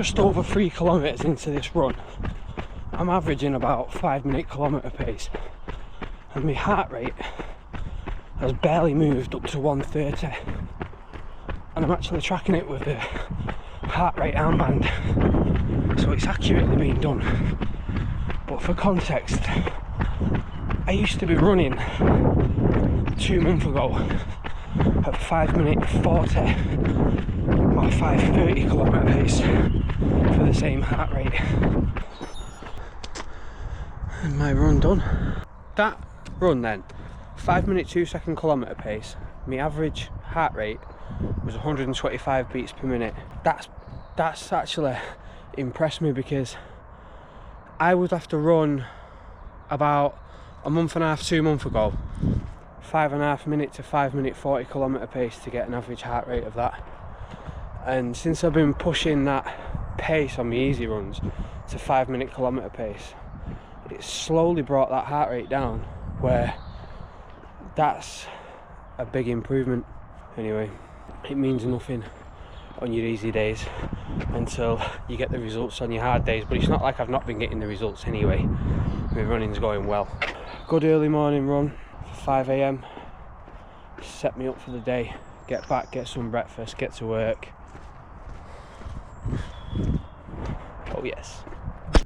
just over 3 kilometres into this run. I'm averaging about 5-minute kilometre pace, and my heart rate has barely moved up to 130, and I'm actually tracking it with the heart rate armband, so it's accurately being done. But for context, I used to be running 2 months ago at 5-minute 40 or 5:30 kilometre pace for the same heart rate. And my run done. That run then, 5-minute 2-second kilometre pace, my average heart rate was 125 beats per minute. That's actually impressed me, because I would have to run about a month and a half, 2 months ago, 5.5 minute to 5-minute 40 kilometre pace to get an average heart rate of that. And since I've been pushing that pace on my easy runs to 5-minute kilometre pace, it's slowly brought that heart rate down, where that's a big improvement. Anyway, it means nothing on your easy days until you get the results on your hard days, but it's not like I've not been getting the results anyway. My running's going well. Good early morning run, 5 AM, set me up for the day, get back, get some breakfast, get to work. Oh yes.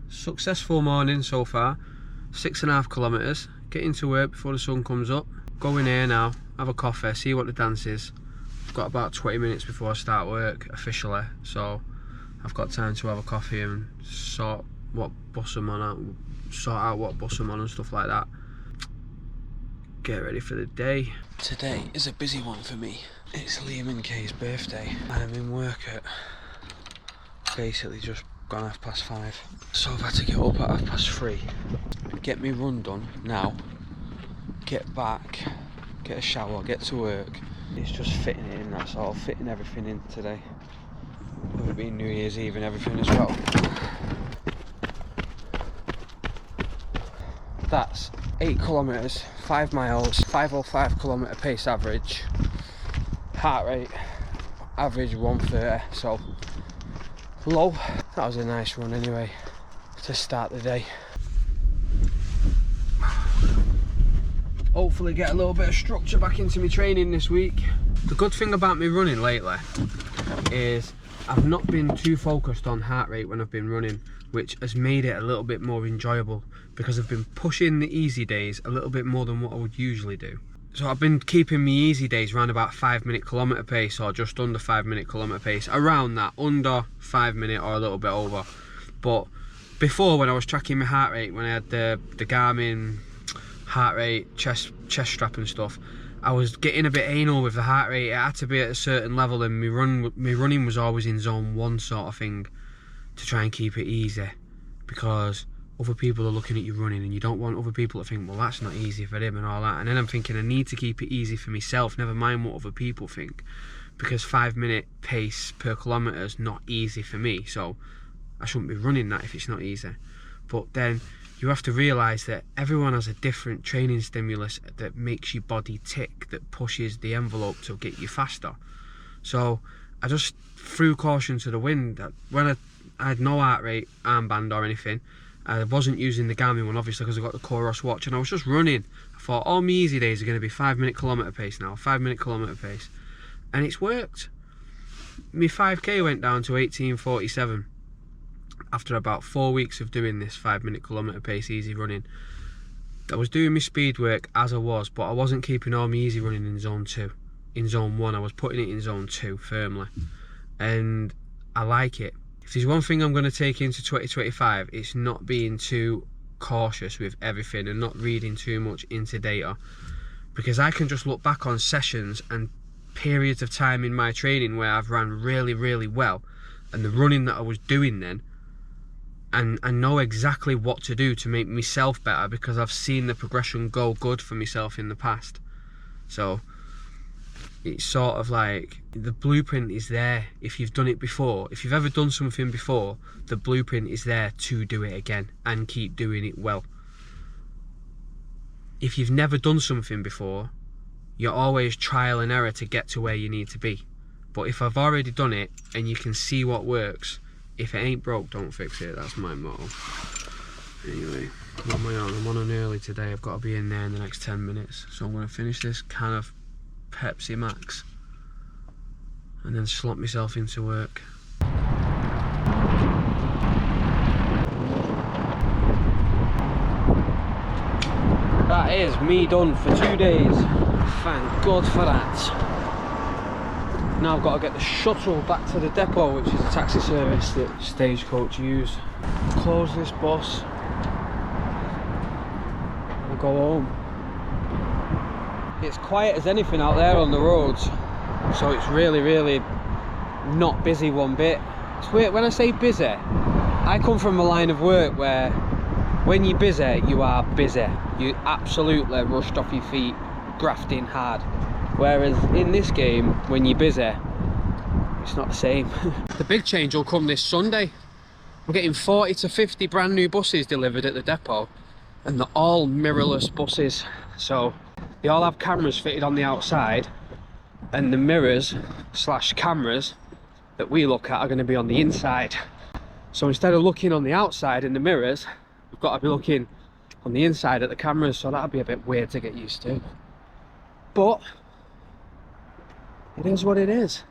Successful morning so far, 6.5 kilometres, getting to work before the sun comes up. Go in here now, have a coffee, see what the dance is. I've got about 20 minutes before I start work officially, so I've got time to have a coffee and sort out what bus I'm on and stuff like that. Get ready for the day. Today is a busy one for me. It's Liam and Kay's birthday, and I'm in work at basically just gone 5:30. So I've had to get up at 3:30, get me run done now, get back, get a shower, get to work. It's just fitting it in, that's all, fitting everything in today. With it being New Year's Eve and everything as well. That's 8 kilometres, 5 miles, 5:05 kilometre pace average, heart rate average 130, so low. That was a nice run anyway to start the day. Hopefully get a little bit of structure back into my training this week. The good thing about me running lately is I've not been too focused on heart rate when I've been running, which has made it a little bit more enjoyable, because I've been pushing the easy days a little bit more than what I would usually do. So I've been keeping my easy days around about 5-minute kilometre pace, or just under 5-minute kilometre pace, around that, under 5 minute or a little bit over. But before, when I was tracking my heart rate, when I had the Garmin heart rate, chest strap and stuff, I was getting a bit anal with the heart rate. It had to be at a certain level, and my running was always in zone 1 sort of thing, to try and keep it easy, because other people are looking at you running, and you don't want other people to think, well, that's not easy for him and all that. And then I'm thinking, I need to keep it easy for myself, never mind what other people think, because 5-minute pace per kilometre is not easy for me, so I shouldn't be running that if it's not easy. But then you have to realise that everyone has a different training stimulus that makes your body tick, that pushes the envelope to get you faster. So I just threw caution to the wind. When I had no heart rate armband or anything, I wasn't using the Garmin one, obviously, because I got the Coros watch, and I was just running. I thought, all my easy days are going to be 5-minute kilometre pace now, 5-minute kilometre pace. And it's worked. My 5k went down to 18:47 after about 4 weeks of doing this 5-minute kilometre pace easy running. I was doing my speed work as I was, but I wasn't keeping all my easy running in zone 2. In zone 1, I was putting it in zone 2 firmly, and I like it. If there's one thing I'm going to take into 2025, it's not being too cautious with everything and not reading too much into data, because I can just look back on sessions and periods of time in my training where I've ran really, really well, and the running that I was doing then, and I know exactly what to do to make myself better, because I've seen the progression go good for myself in the past. So it's sort of like the blueprint is there. If you've done it before, if you've ever done something before, the blueprint is there to do it again and keep doing it well. If you've never done something before, you're always trial and error to get to where you need to be. But if I've already done it and you can see what works, If it ain't broke, don't fix it. That's my motto. Anyway, what am I on? I'm on an early today. I've got to be in there in the next 10 minutes. So I'm going to finish this can of Pepsi Max and then slot myself into work. That is me done for 2 days. Thank God for that. Now I've got to get the shuttle back to the depot, which is a taxi service that Stagecoach use. Close this bus and go home. It's quiet as anything out there on the roads, so it's really not busy one bit. It's weird, when I say busy, I come from a line of work where when you're busy, you are busy. You absolutely rushed off your feet, grafting hard. Whereas in this game, when you're busy, it's not the same. The big change will come this Sunday. I'm getting 40 to 50 brand new buses delivered at the depot, and they're all mirrorless buses. So they all have cameras fitted on the outside, and the mirrors / cameras that we look at are going to be on the inside. So instead of looking on the outside in the mirrors, we've got to be looking on the inside at the cameras, so that'll be a bit weird to get used to. But it is what it is.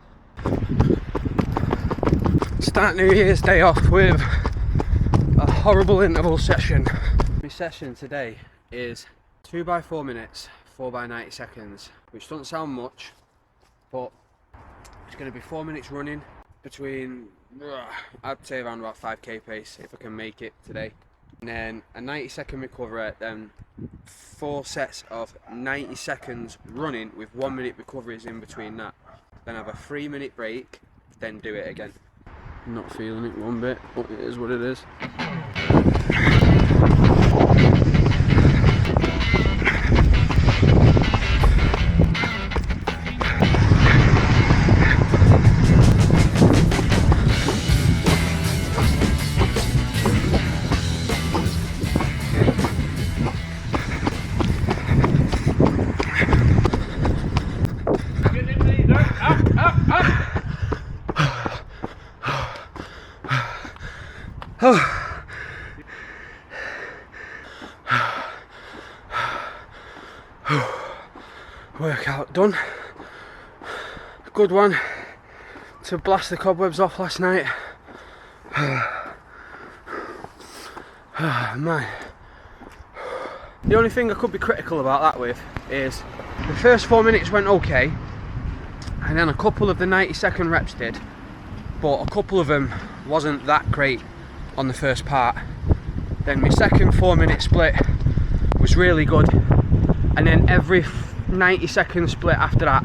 Start New Year's Day off with a horrible interval session. My session today is 2x4 minutes, 4x90 seconds, which doesn't sound much, but it's going to be 4 minutes running between, I'd say around about 5k pace if I can make it today. And then a 90-second recovery, then 4 sets of 90 seconds running with 1 minute recoveries in between that. Then have a 3-minute break, then do it again. I'm not feeling it one bit, but it is what it is. Workout done. Good one to blast the cobwebs off last night. Man. The only thing I could be critical about that with is the first 4 minutes went okay, and then a couple of the 90-second reps did, but a couple of them wasn't that great on the first part. Then my second 4-minute split was really good, and then every 90-second split after that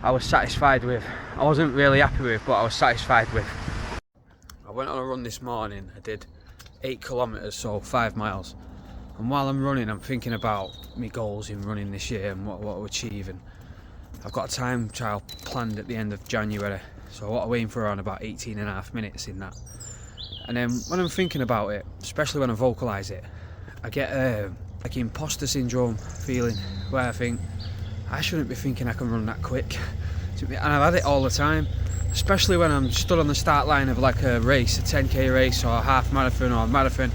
I was satisfied with. I wasn't really happy with, but I was satisfied with. I went on a run this morning. I did 8 kilometers, so 5 miles. And while I'm running, I'm thinking about my goals in running this year and what to achieve. And I've got a time trial planned at the end of January, so what I'm aiming for around about 18.5 minutes in that. And then when I'm thinking about it, especially when I vocalise it, I get like imposter syndrome feeling, where I think I shouldn't be thinking I can run that quick. And I've had it all the time, especially when I'm stood on the start line of like a race, a 10k race or a half marathon or a marathon,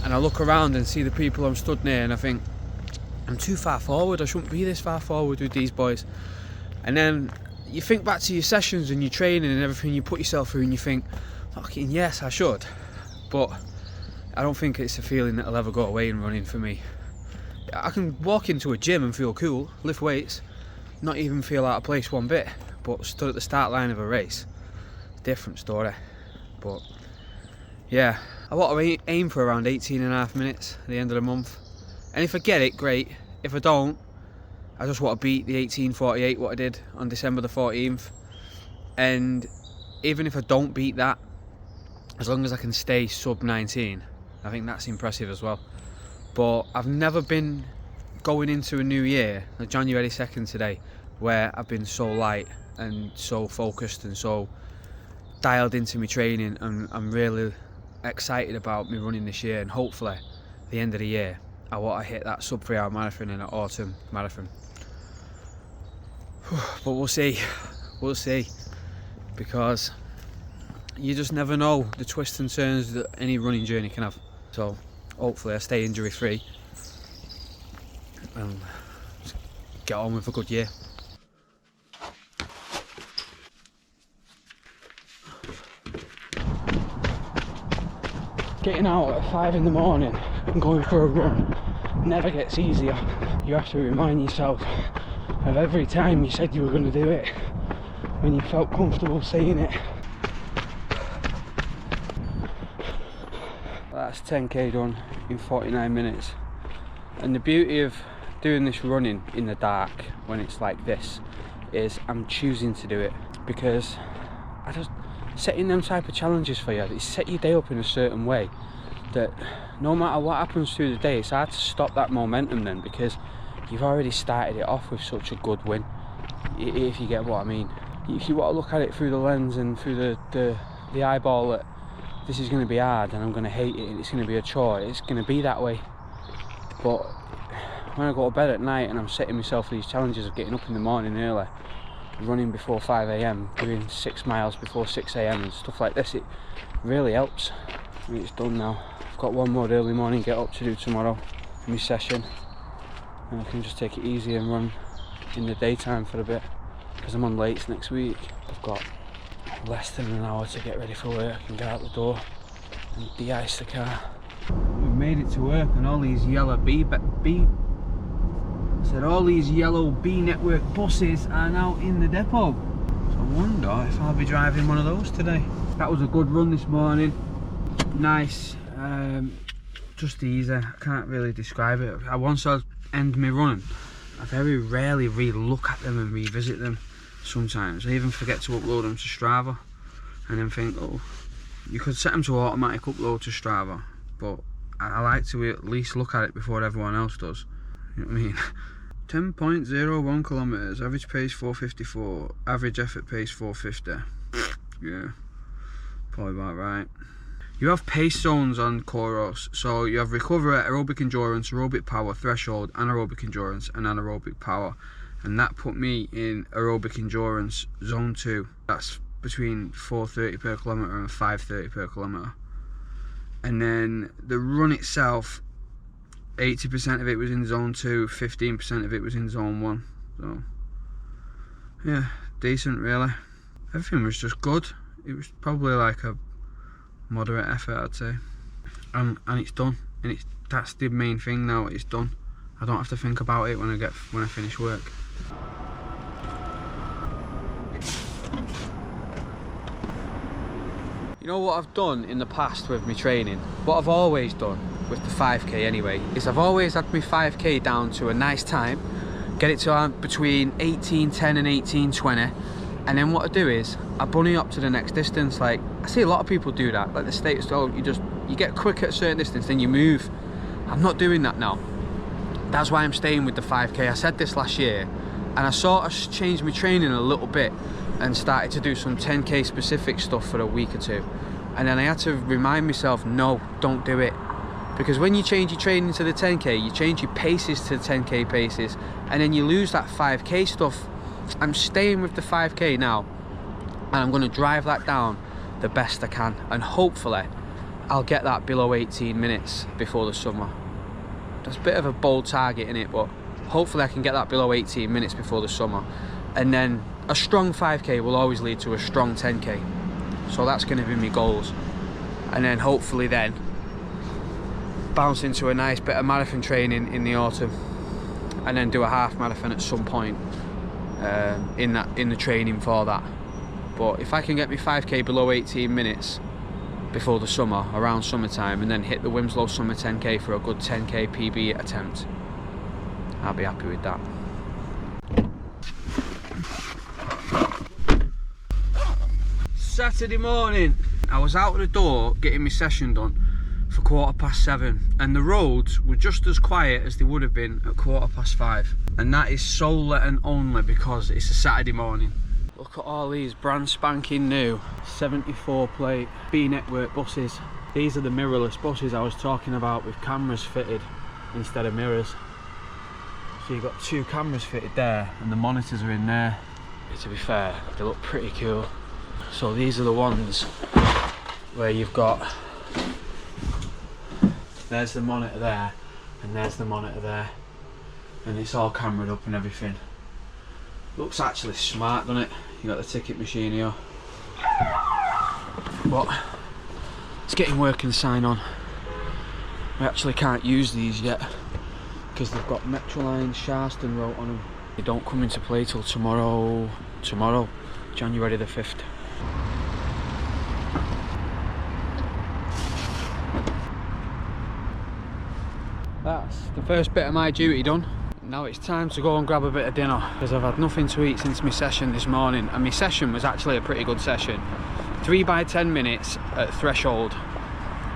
and I look around and see the people I'm stood near and I think, I'm too far forward, I shouldn't be this far forward with these boys. And then you think back to your sessions and your training and everything you put yourself through and you think, fucking yes, I should. But I don't think it's a feeling that'll ever go away in running for me. I can walk into a gym and feel cool, lift weights, not even feel out of place one bit, but stood at the start line of a race, different story. But yeah, I want to aim for around 18.5 minutes at the end of the month, and if I get it, great. If I don't, I just want to beat the 18:48 what I did on December the 14th, and even if I don't beat that, as long as I can stay sub 19, I think that's impressive as well. But I've never been going into a new year, like January 2nd today, where I've been so light and so focused and so dialed into my training, and I'm really excited about me running this year, and hopefully at the end of the year I want to hit that sub 3 hour marathon in an autumn marathon. But we'll see, because you just never know the twists and turns that any running journey can have. So hopefully I stay injury free and get on with a good year. Getting out at 5 in the morning and going for a run never gets easier. You have to remind yourself of every time you said you were going to do it, when you felt comfortable saying it. That's 10k done in 49 minutes. And the beauty of doing this running in the dark when it's like this is I'm choosing to do it, because I just setting them type of challenges for you, it set your day up in a certain way that no matter what happens through the day, it's hard to stop that momentum then, because you've already started it off with such a good win, if you get what I mean. If you want to look at it through the lens and through the eyeball that this is going to be hard and I'm going to hate it and it's going to be a chore, it's going to be that way. But when I go to bed at night and I'm setting myself these challenges of getting up in the morning early, running before 5 AM, doing 6 miles before 6 AM and stuff like this, it really helps. And it's done now. I've got one more early morning get up to do tomorrow for my session, and I can just take it easy and run in the daytime for a bit, because I'm on lates next week. I've got less than an hour to get ready for work and get out the door and de-ice the car. We've made it to work, and all these yellow all these yellow B network buses are now in the depot. So I wonder if I'll be driving one of those today. That was a good run this morning. Nice, just easy. I can't really describe it. Once I end me running, I very rarely really look at them and revisit them. Sometimes I even forget to upload them to Strava, and then think, oh, you could set them to automatic upload to Strava, but I like to at least look at it before everyone else does. You know what I mean? 10.01 kilometers, average pace 4:54, average effort pace 4:50. Yeah, probably about right. You have pace zones on Coros, so you have recovery, aerobic endurance, aerobic power, threshold, anaerobic endurance, and anaerobic power. And that put me in aerobic endurance zone 2. That's between 4:30 per kilometre and 5:30 per kilometre. And then the run itself, 80% of it was in zone 2, 15% of it was in zone 1. So yeah, decent really. Everything was just good. It was probably like a moderate effort, I'd say. And it's done. And that's the main thing now, it's done. I don't have to think about it when I finish work. You know what I've done in the past with my training? What I've always done with the 5k anyway, is I've always had my 5k down to a nice time, get it to between 18:10 and 18:20, and then what I do is I bunny up to the next distance. Like, I see a lot of people do that, like the status, oh, you get quick at a certain distance, then you move. I'm not doing that now. That's why I'm staying with the 5k. I said this last year, and I sort of changed my training a little bit and started to do some 10k specific stuff for a week or two, and then I had to remind myself, no, don't do it. Because when you change your training to the 10k, you change your paces to the 10k paces, and then you lose that 5k stuff. I'm staying with the 5k now, and I'm going to drive that down the best I can, and hopefully I'll get that below 18 minutes before the summer. That's a bit of a bold target in it, but hopefully I can get that below 18 minutes before the summer, and then a strong 5k will always lead to a strong 10k. So that's going to be my goals, and then hopefully then bounce into a nice bit of marathon training in the autumn, and then do a half marathon at some point in the training for that. But if I can get me 5k below 18 minutes before the summer, around summertime, and then hit the Wilmslow Summer 10k for a good 10k PB attempt, I'll be happy with that. Saturday morning, I was out of the door getting my session done for 7:15, and the roads were just as quiet as they would have been at 5:15, and that is solely and only because it's a Saturday morning. Look at all these brand spanking new 74 plate B network buses. These are the mirrorless buses I was talking about, with cameras fitted instead of mirrors. So you've got 2 cameras fitted there, and the monitors are in there. To be fair, they look pretty cool. So these are the ones where you've got, there's the monitor there and there's the monitor there, and it's all cameraed up and everything. Looks actually smart, doesn't it? You got the ticket machine here, but it's getting working sign on. We actually can't use these yet because they've got Metroline Sharston wrote on them. They don't come into play till tomorrow, January the 5th. That's the first bit of my duty done. Now it's time to go and grab a bit of dinner because I've had nothing to eat since my session this morning, and my session was actually a pretty good session. 3 by 10 minutes at threshold,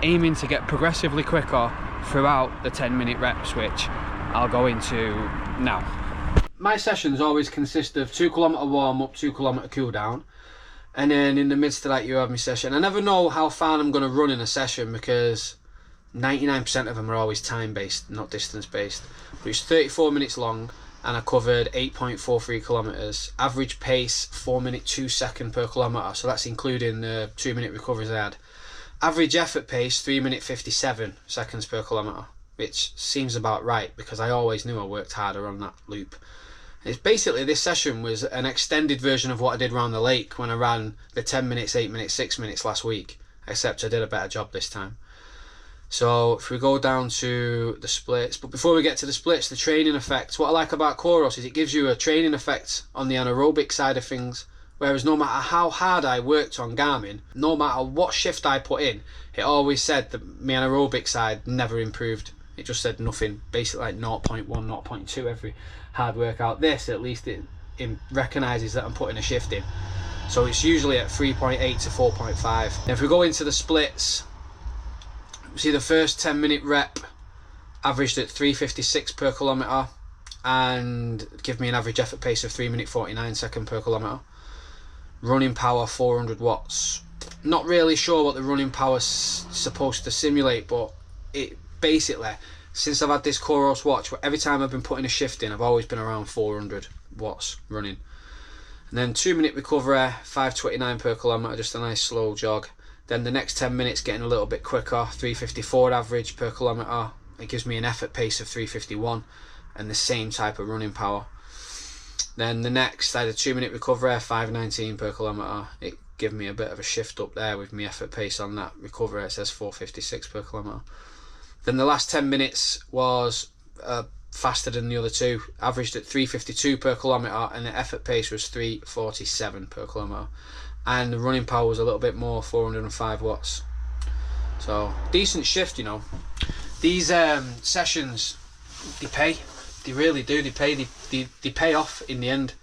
aiming to get progressively quicker throughout the 10-minute reps, which I'll go into now. My sessions always consist of 2 kilometre warm up, 2 kilometre cool down, and then in the midst of that you have my session. I never know how far I'm going to run in a session because 99% of them are always time based, not distance based. But it's 34 minutes long and I covered 8.43 kilometres. Average pace 4 minute 2 second per kilometre, so that's including the 2 minute recoveries I had. Average effort pace 3 minute 57 seconds per kilometre, which seems about right because I always knew I worked harder on that loop. It's basically, this session was an extended version of what I did around the lake when I ran the 10 minutes, 8 minutes, 6 minutes last week, except I did a better job this time. So if we go down to the splits, but before we get to the splits, the training effects. What I like about Coros is it gives you a training effect on the anaerobic side of things, whereas no matter how hard I worked on Garmin, no matter what shift I put in, it always said that my anaerobic side never improved. It just said nothing, basically like 0.1, 0.2 every hard workout. This, at least it recognises that I'm putting a shift in. So it's usually at 3.8 to 4.5. And if we go into the splits, see the first 10 minute rep averaged at 3:56 per kilometre and give me an average effort pace of 3 minute 49 second per kilometre. Running power 400 watts. Not really sure what the running power's supposed to simulate, but it basically, since I've had this Coros watch, every time I've been putting a shift in, I've always been around 400 watts running. And then 2 minute recovery, 5:29 per kilometre, just a nice slow jog. Then the next 10 minutes getting a little bit quicker, 3:54 average per kilometre. It gives me an effort pace of 3:51 and the same type of running power. Then the next, I had a 2 minute recovery, 5:19 per kilometre. It gave me a bit of a shift up there with my effort pace on that recovery. It says 4:56 per kilometre. Then the last 10 minutes was faster than the other two, averaged at 3:52 per kilometre, and the effort pace was 3:47 per kilometre. And the running power was a little bit more, 405 watts. So decent shift, you know. These sessions, they pay. They really do. They pay. They pay off in the end.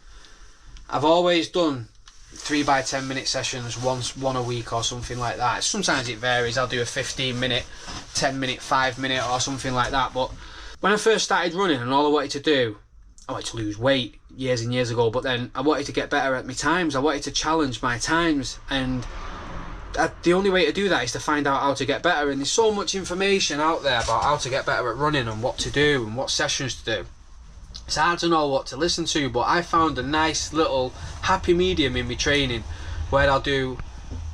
I've always done 3 by 10 minute sessions, one a week or something like that. Sometimes it varies. I'll do a 15 minute, 10 minute, 5 minute or something like that. But when I first started running and all I wanted to do, I wanted to lose weight years and years ago, but then I wanted to get better at my times. I wanted to challenge my times, and the only way to do that is to find out how to get better. And there's so much information out there about how to get better at running and what to do and what sessions to do. It's hard to know what to listen to, but I found a nice little happy medium in my training where I'll do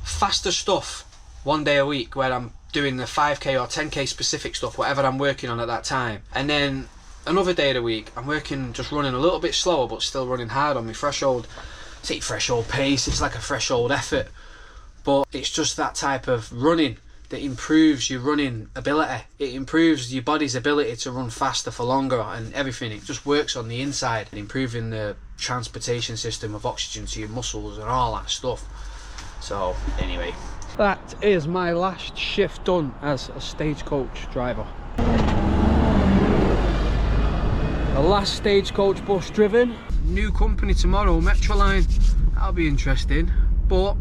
faster stuff one day a week, where I'm doing the 5k or 10k specific stuff, whatever I'm working on at that time, and then another day of the week I'm working, just running a little bit slower but still running hard on my threshold. It's a threshold pace, it's like a threshold effort, but it's just that type of running that improves your running ability. It improves your body's ability to run faster for longer and everything. It just works on the inside, improving the transportation system of oxygen to your muscles and all that stuff. So anyway, that is my last shift done as a Stagecoach driver. The last Stagecoach bus driven. New company tomorrow, Metroline. That'll be interesting. But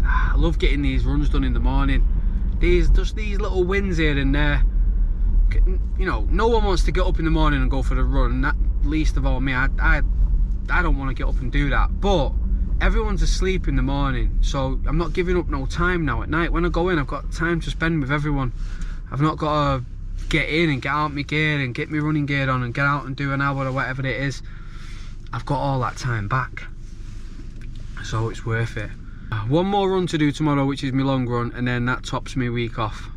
I love getting these runs done in the morning. Just these little wins here and there. You know, no one wants to get up in the morning and go for the run. That, least of all me. I don't want to get up and do that. But everyone's asleep in the morning, so I'm not giving up no time now. At night when I go in, I've got time to spend with everyone. I've not got to get in and get out my gear and get my running gear on and get out and do an hour or whatever it is. I've got all that time back, so it's worth it. One more run to do tomorrow, which is my long run, and then that tops me week off.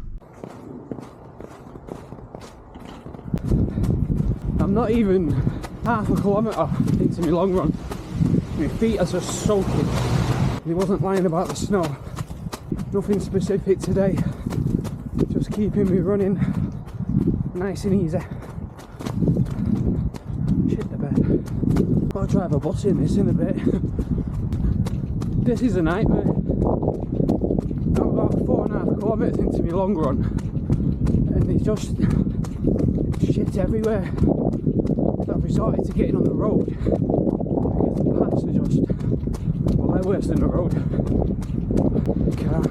I'm not even half a kilometre into my long run. My feet are just soaking. He wasn't lying about the snow. Nothing specific today. Just keeping me running nice and easy. Shit the bed. I'll drive a bus in this in a bit. This is a nightmare. I'm about 4.5 kilometres into my long run, and there's just shit everywhere. So I've resorted to getting on the road because the paths are just, well, they're worse than the road. Car.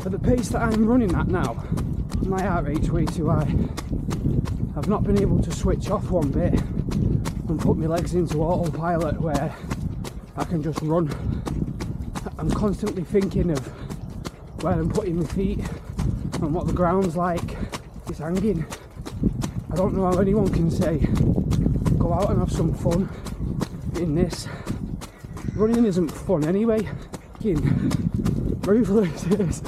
At the pace that I'm running at now, my heart rate's way too high. I've not been able to switch off one bit and put my legs into autopilot where I can just run. I'm constantly thinking of where I'm putting my feet and what the ground's like. It's hanging. I don't know how anyone can say go out and have some fun in this. Running isn't fun anyway. Fucking ruthless it is.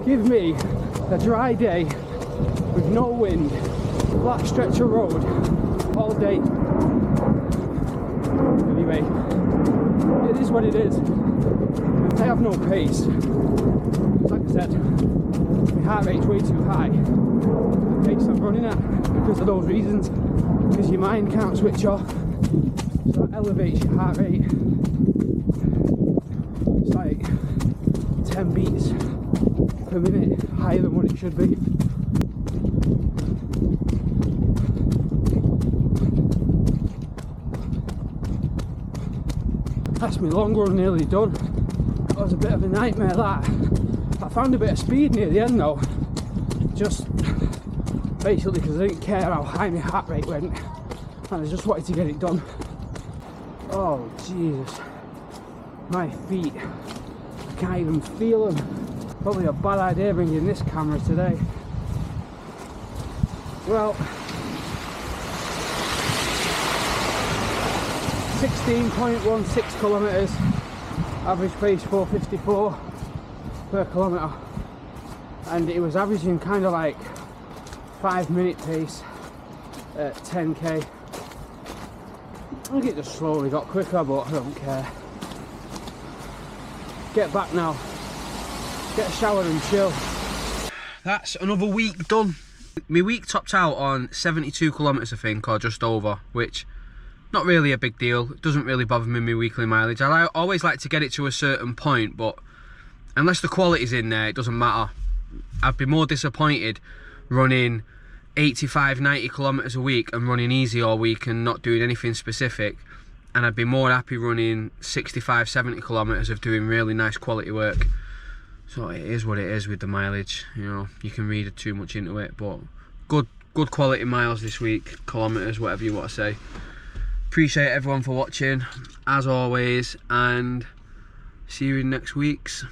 Give me a dry day with no wind, flat stretch of road all day. Anyway, it is what it is. I have no pace. Like I said, my heart rate's way too high. The pace I'm running at because of those reasons, because your mind can't switch off. So that elevates your heart rate. It's like 10 beats per minute higher than what it should be. That's my long run nearly done. That was a bit of a nightmare that. I found a bit of speed near the end though. Just basically because I didn't care how high my heart rate went and I just wanted to get it done. Oh Jesus. My feet. I can't even feel them. Probably a bad idea bringing this camera today. Well, 16.16 kilometres, average pace 4:54 per kilometre, and it was averaging kind of like 5-minute pace at 10k. I think it just slowly got quicker, but I don't care. Get back now, get a shower and chill. That's another week done. My week topped out on 72 kilometres I think, or just over, which not really a big deal. It doesn't really bother me, my weekly mileage. I always like to get it to a certain point, but unless the quality's in there, it doesn't matter. I'd be more disappointed running 85, 90 kilometres a week and running easy all week and not doing anything specific. And I'd be more happy running 65, 70 kilometres of doing really nice quality work. So it is what it is with the mileage. You know, you can read too much into it, but good quality miles this week, kilometres, whatever you want to say. Appreciate everyone for watching, as always, and see you in next week's.